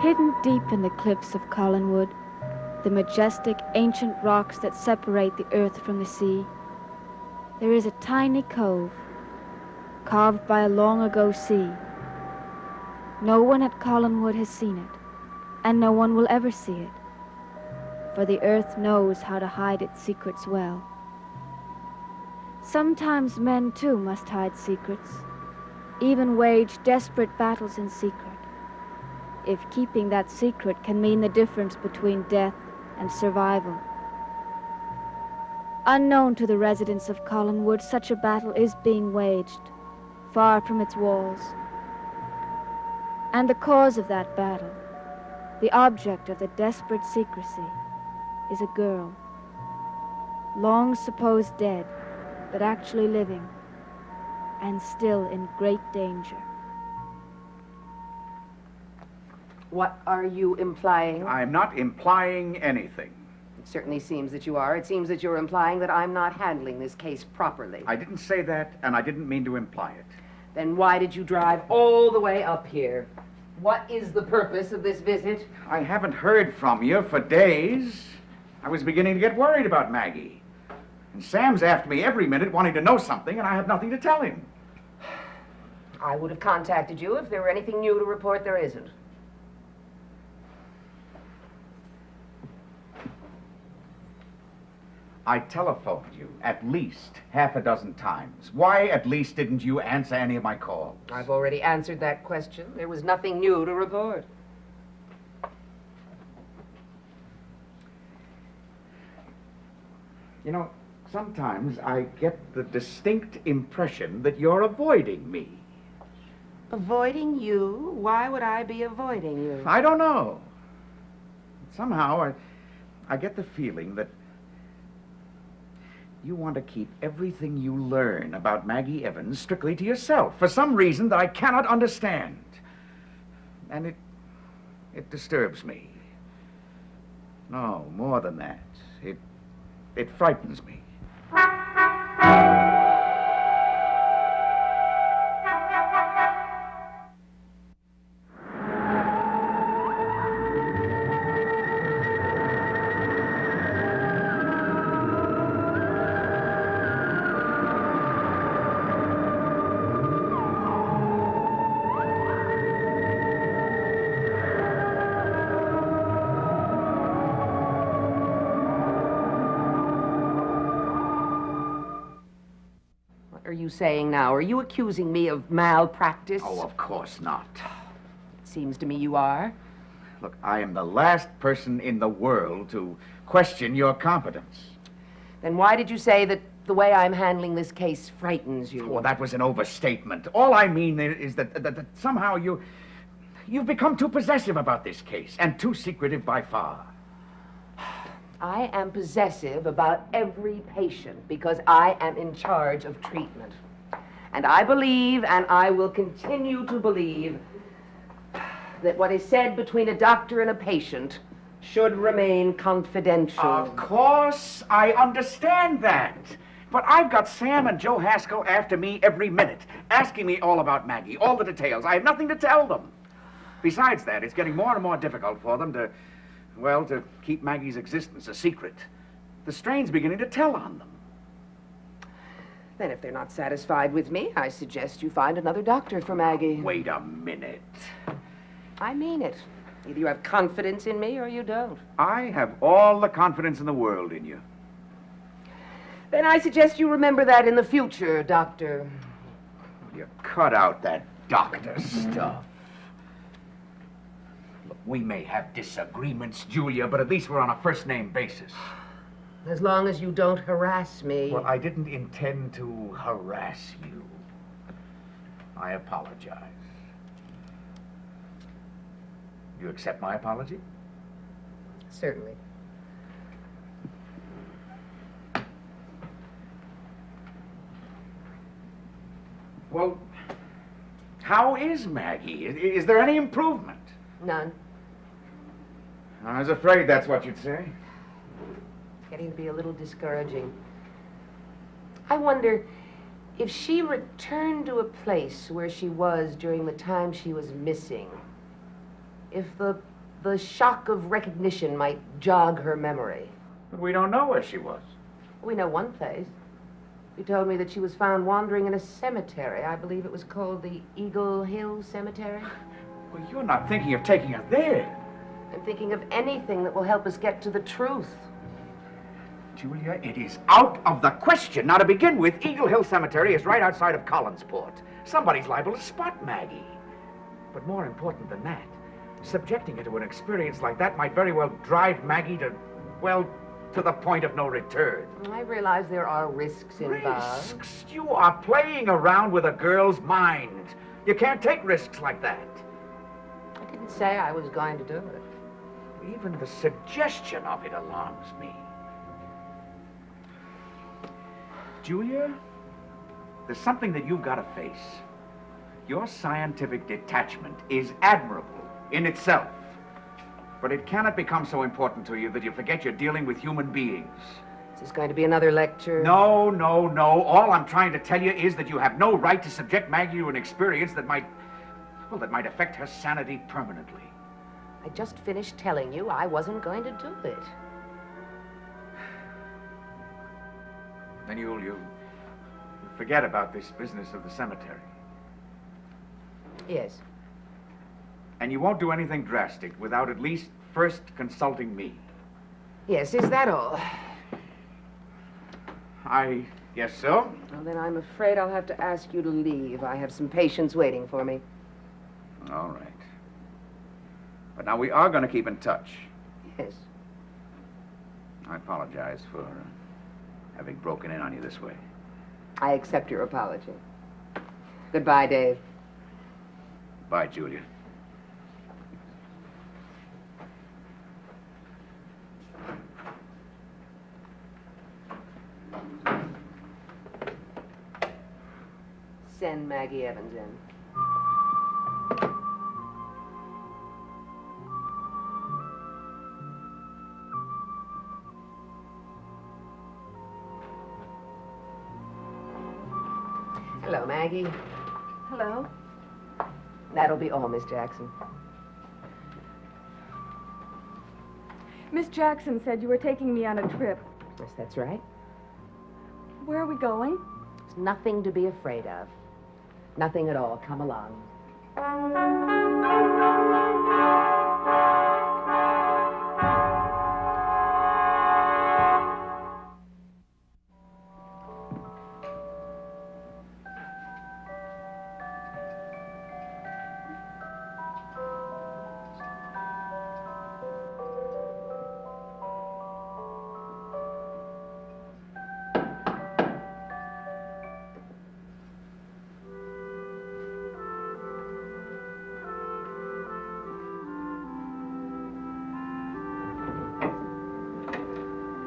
Hidden deep in the cliffs of Collinwood, the majestic ancient rocks that separate the earth from the sea, there is a tiny cove, carved by a long-ago sea. No one at Collinwood has seen it, and no one will ever see it, for the earth knows how to hide its secrets well. Sometimes men, too, must hide secrets, even wage desperate battles in secret, if keeping that secret can mean the difference between death and survival. Unknown to the residents of Collinwood, such a battle is being waged, far from its walls. And the cause of that battle, the object of the desperate secrecy, is a girl, long supposed dead, but actually living, and still in great danger. What are you implying? I'm not implying anything. It certainly seems that you are. It seems that you're implying that I'm not handling this case properly. I didn't say that, and I didn't mean to imply it. Then why did you drive all the way up here? What is the purpose of this visit? I haven't heard from you for days. I was beginning to get worried about Maggie. And Sam's after me every minute wanting to know something, and I have nothing to tell him. I would have contacted you if there were anything new to report. There isn't. I telephoned you at least half a dozen times. Why at least didn't you answer any of my calls? I've already answered that question. There was nothing new to report. You know, sometimes I get the distinct impression that you're avoiding me. Avoiding you? Why would I be avoiding you? I don't know. Somehow I get the feeling that you want to keep everything you learn about Maggie Evans strictly to yourself for some reason that I cannot understand. And it disturbs me. No, more than that. It frightens me. What are you saying now? Are you accusing me of malpractice? Oh, of course not. It seems to me you are. Look, I am the last person in the world to question your competence. Then why did you say that the way I'm handling this case frightens you? Well, that was an overstatement. All I mean is that somehow you've become too possessive about this case, and too secretive by far. I am possessive about every patient because I am in charge of treatment. And I believe, and I will continue to believe, that what is said between a doctor and a patient should remain confidential. Of course, I understand that. But I've got Sam and Joe Haskell after me every minute, asking me all about Maggie, all the details. I have nothing to tell them. Besides that, it's getting more and more difficult for them to keep Maggie's existence a secret. The strain's beginning to tell on them. Then if they're not satisfied with me, I suggest you find another doctor for Maggie. Wait a minute. I mean it. Either you have confidence in me or you don't. I have all the confidence in the world in you. Then I suggest you remember that in the future, Doctor. You cut out that doctor stuff. Look, we may have disagreements, Julia, but at least we're on a first-name basis. As long as you don't harass me. Well, I didn't intend to harass you. I apologize. You accept my apology? Certainly. Well, how is Maggie? Is there any improvement? None. I was afraid that's what you'd say. It's getting to be a little discouraging. I wonder if she returned to a place where she was during the time she was missing, if the shock of recognition might jog her memory. But we don't know where she was. We know one place. You told me that she was found wandering in a cemetery. I believe it was called the Eagle Hill Cemetery. Well, you're not thinking of taking her there. I'm thinking of anything that will help us get to the truth. Julia, it is out of the question. Now, to begin with, Eagle Hill Cemetery is right outside of Collinsport. Somebody's liable to spot Maggie. But more important than that, subjecting her to an experience like that might very well drive Maggie to, well, to the point of no return. I realize there are risks involved. Risks? You are playing around with a girl's mind. You can't take risks like that. I didn't say I was going to do it. Even the suggestion of it alarms me. Julia, there's something that you've got to face. Your scientific detachment is admirable in itself, but it cannot become so important to you that you forget you're dealing with human beings. Is this going to be another lecture? No, no, no. All I'm trying to tell you is that you have no right to subject Maggie to an experience that might affect her sanity permanently. I just finished telling you I wasn't going to do it. Then you forget about this business of the cemetery. Yes. And you won't do anything drastic without at least first consulting me. Yes, is that all? I guess so. Well, then I'm afraid I'll have to ask you to leave. I have some patients waiting for me. All right. But now we are going to keep in touch. Yes. I apologize for having broken in on you this way. I accept your apology. Goodbye, Dave. Bye, Julia. Send Maggie Evans in. Hello, Maggie. Hello. That'll be all, Miss Jackson. Miss Jackson said you were taking me on a trip. Yes, that's right. Where are we going? There's nothing to be afraid of. Nothing at all. Come along.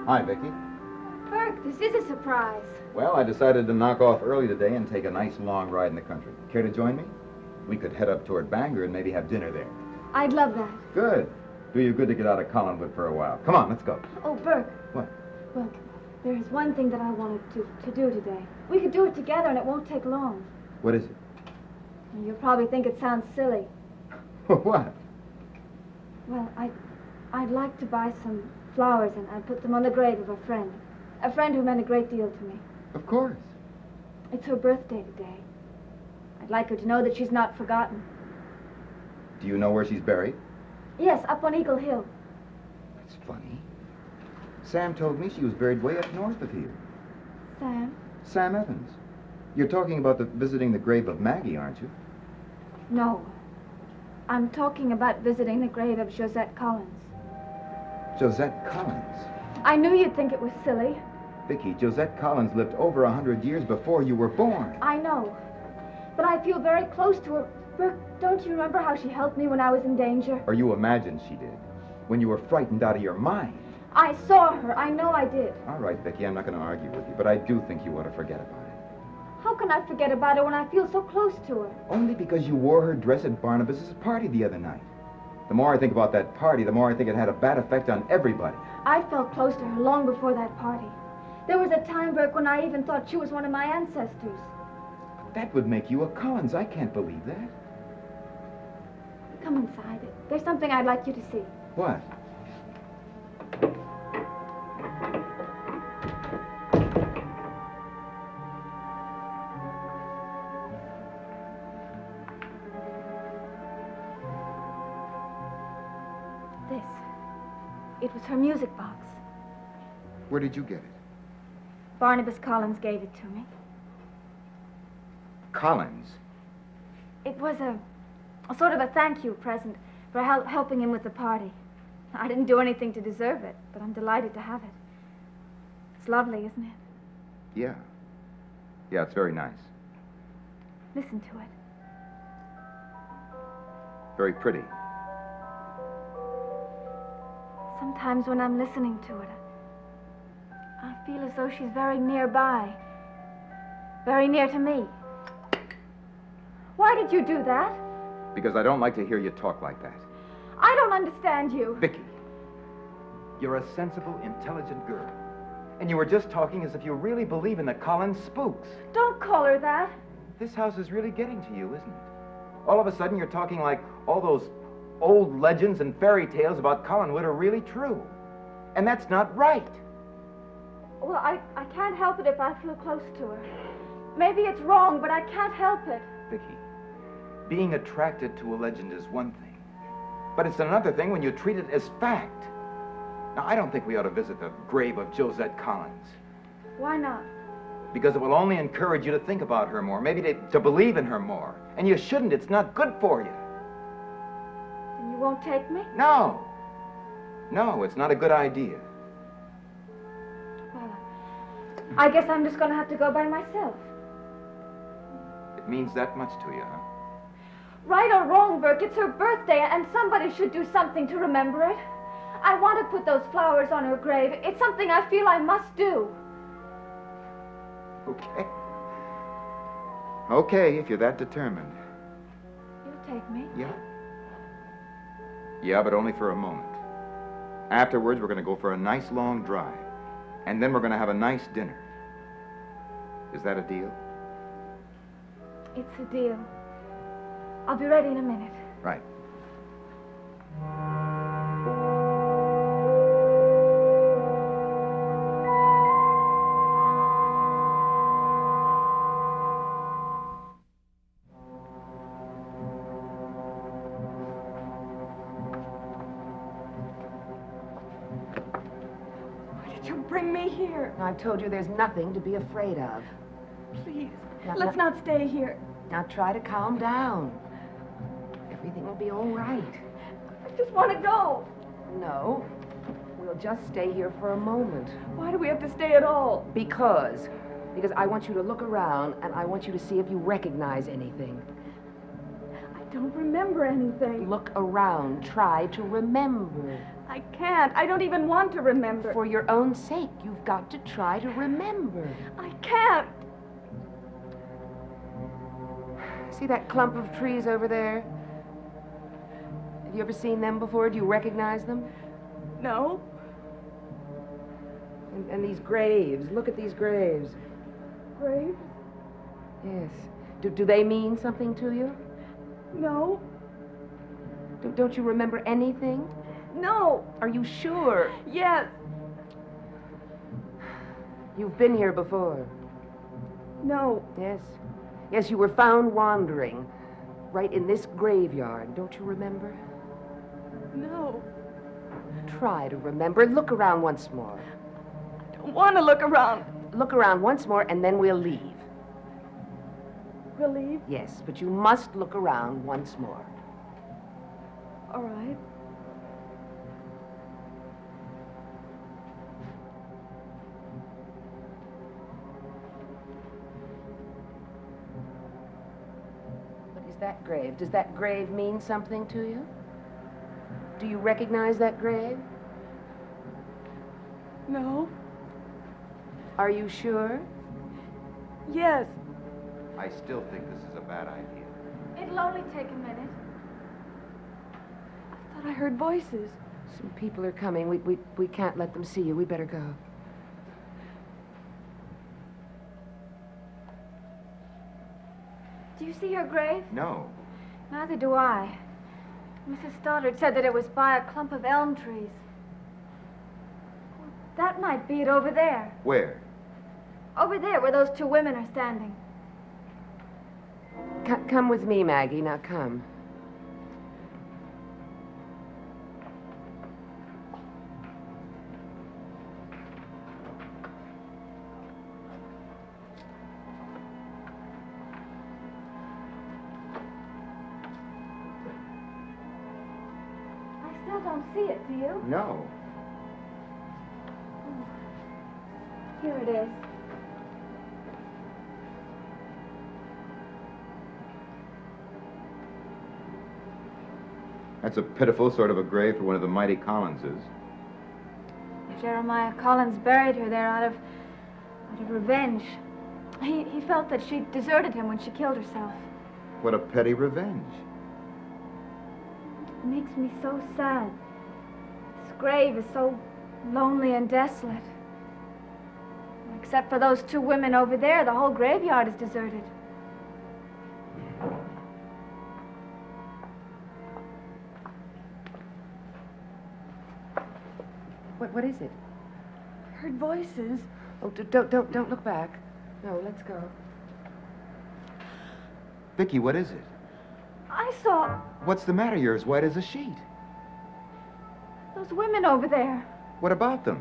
Hi, Vicky. Burke, this is a surprise. Well, I decided to knock off early today and take a nice long ride in the country. Care to join me? We could head up toward Bangor and maybe have dinner there. I'd love that. Good. Do you good to get out of Collinwood for a while. Come on, let's go. Oh, Burke. What? Look, there is one thing that I wanted to do today. We could do it together and it won't take long. What is it? You'll probably think it sounds silly. What? Well, I'd like to buy some flowers and I'd put them on the grave of a friend who meant a great deal to me. Of course. It's her birthday today. I'd like her to know that she's not forgotten. Do you know where she's buried? Yes, up on Eagle Hill. That's funny. Sam told me she was buried way up north of here. Sam? Sam Evans. You're talking about visiting the grave of Maggie, aren't you? No. I'm talking about visiting the grave of Josette Collins. Josette Collins. I knew you'd think it was silly. Vicky, Josette Collins lived over 100 years before you were born. I know. But I feel very close to her. Burke, don't you remember how she helped me when I was in danger? Or you imagined she did. When you were frightened out of your mind. I saw her. I know I did. All right, Vicky, I'm not going to argue with you, but I do think you ought to forget about it. How can I forget about her when I feel so close to her? Only because you wore her dress at Barnabas's party the other night. The more I think about that party, the more I think it had a bad effect on everybody. I felt close to her long before that party. There was a time, Burke, when I even thought she was one of my ancestors. That would make you a Collins. I can't believe that. Come inside. There's something I'd like you to see. What? This. It was her music box. Where did you get it? Barnabas Collins gave it to me. Collins? It was a sort of a thank you present for helping him with the party. I didn't do anything to deserve it, but I'm delighted to have it. It's lovely, isn't it? Yeah. Yeah, it's very nice. Listen to it. Very pretty. Sometimes when I'm listening to it, I feel as though she's very nearby. Very near to me. Why did you do that? Because I don't like to hear you talk like that. I don't understand you. Vicky, you're a sensible, intelligent girl. And you were just talking as if you really believe in the Collins spooks. Don't call her that. This house is really getting to you, isn't it? All of a sudden, you're talking like all those old legends and fairy tales about Collinwood are really true. And that's not right. Well, I can't help it if I feel close to her. Maybe it's wrong, but I can't help it. Vicky, being attracted to a legend is one thing. But it's another thing when you treat it as fact. Now, I don't think we ought to visit the grave of Josette Collins. Why not? Because it will only encourage you to think about her more, maybe to believe in her more. And you shouldn't. It's not good for you. Then you won't take me? No. No, it's not a good idea. Well, I guess I'm just going to have to go by myself. It means that much to you, huh? Right or wrong, Burke, it's her birthday, and somebody should do something to remember it. I want to put those flowers on her grave. It's something I feel I must do. Okay. Okay, if you're that determined. You'll take me? Yeah. Yeah, but only for a moment. Afterwards, we're going to go for a nice long drive. And then we're going to have a nice dinner. Is that a deal? It's a deal. I'll be ready in a minute. Right. Why did you bring me here? I've told you there's nothing to be afraid of. Please, Now, let's not stay here. Now try to calm down. Everything will be all right. I just want to go. No, we'll just stay here for a moment. Why do we have to stay at all? Because I want you to look around and I want you to see if you recognize anything. I don't remember anything. Look around. Try to remember. I can't. I don't even want to remember. For your own sake, you've got to try to remember. I can't. See that clump of trees over there? Have you ever seen them before? Do you recognize them? No. And these graves. Look at these graves. Graves? Yes. Do they mean something to you? No. Don't you remember anything? No. Are you sure? Yes. You've been here before. No. Yes. Yes, you were found wandering right in this graveyard. Don't you remember? No. Try to remember. Look around once more. I don't want to look around. Look around once more, and then we'll leave. We'll leave? Yes, but you must look around once more. All right. What is that grave? Does that grave mean something to you? Do you recognize that grave? No. Are you sure? Yes. I still think this is a bad idea. It'll only take a minute. I thought I heard voices. Some people are coming. We can't let them see you. We better go. Do you see her grave? No. Neither do I. Mrs. Stoddard said that it was by a clump of elm trees. That might be it over there. Where? Over there, where those two women are standing. Come with me, Maggie. Now come. I still don't see it, do you? No. Here it is. That's a pitiful sort of a grave for one of the mighty Collinses. Jeremiah Collins buried her there out of revenge. He felt that she deserted him when she killed herself. What a petty revenge. It makes me so sad. This grave is so lonely and desolate. Except for those two women over there, the whole graveyard is deserted. What is it? Heard voices. Oh, don't look back. No, let's go. Vicky, what is it? I saw What's the matter? You're as white as a sheet. those women over there. What about them?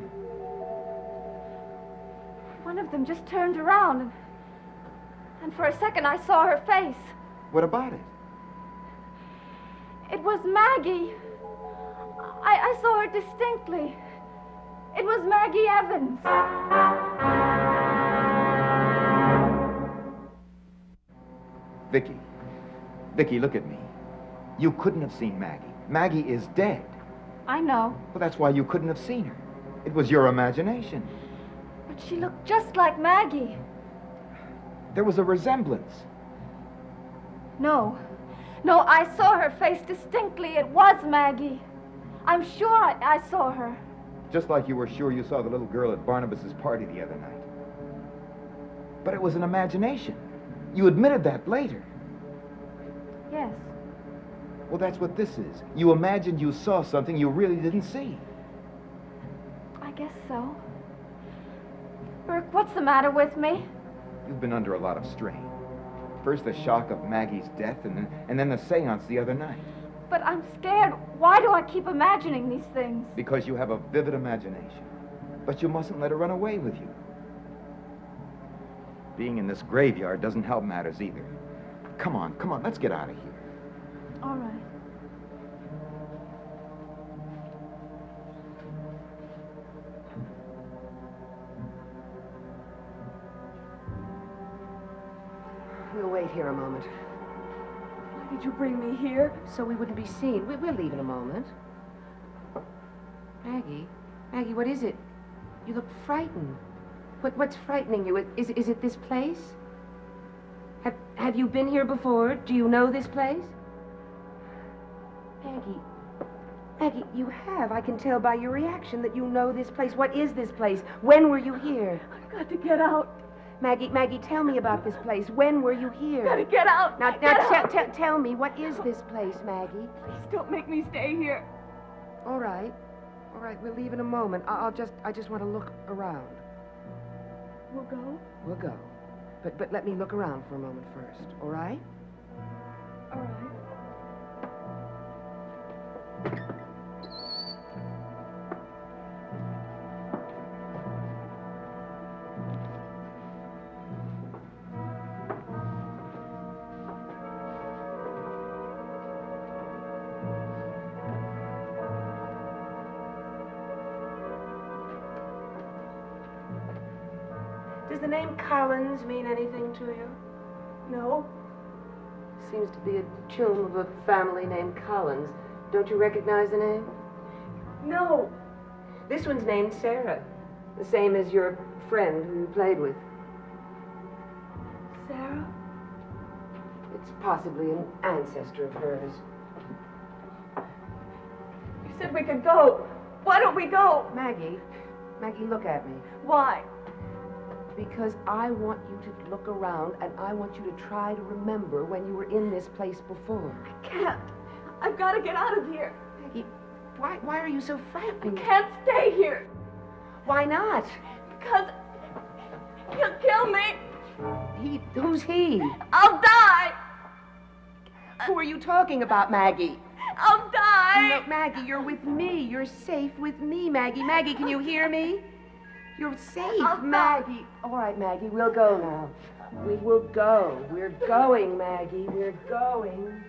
One of them just turned around, and for a second I saw her face. What about it? It was Maggie. I saw her distinctly. It was Maggie Evans. Vicky, look at me. You couldn't have seen Maggie. Maggie is dead. I know, Well, that's why you couldn't have seen her. It was your imagination. but she looked just like Maggie. There was a resemblance. No, I saw her face distinctly. It was Maggie. I'm sure I saw her. Just like you were sure you saw the little girl at Barnabas's party the other night. But it was an imagination. You admitted that later. Yes. Well, that's what this is. You imagined you saw something you really didn't see. I guess so. Burke, what's the matter with me? You've been under a lot of strain. First the shock of Maggie's death, and then the seance the other night. But I'm scared. Why do I keep imagining these things? Because you have a vivid imagination. But you mustn't let her run away with you. Being in this graveyard doesn't help matters either. Come on, let's get out of here. All right. We'll wait here a moment. Why did you bring me here? So we wouldn't be seen. We'll leave in a moment. Maggie, what is it? You look frightened. What's frightening you? Is it this place? Have you been here before? Do you know this place? Maggie, you have. I can tell by your reaction that you know this place. What is this place? When were you here? I've got to get out. Maggie, tell me about this place. When were you here? Gotta get out. Now, Get out. tell me, what is this place, Maggie? Please don't make me stay here. All right, we'll leave in a moment. I just want to look around. We'll go. We'll go. But let me look around for a moment first, all right? All right. Does the name Collins mean anything to you? No. Seems to be a tomb of a family named Collins. Don't you recognize the name? No. This one's named Sarah, the same as your friend who you played with. Sarah? It's possibly an ancestor of hers. You said we could go. Why don't we go? Maggie, look at me. Why? Because I want you to look around and I want you to try to remember when you were in this place before. Can't. I've got to get out of here. Maggie, why are you so I frightened? can't stay here Why not? because he'll kill me. Who's he? I'll die. Who are you talking about, Maggie? I'll die. No, Maggie, you're with me. You're safe with me, Maggie. Maggie, can you hear me? You're safe, I'll Maggie. All right, Maggie, we'll go now. We will go. We're going, Maggie. We're going.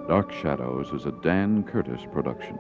Dark Shadows is a Dan Curtis production.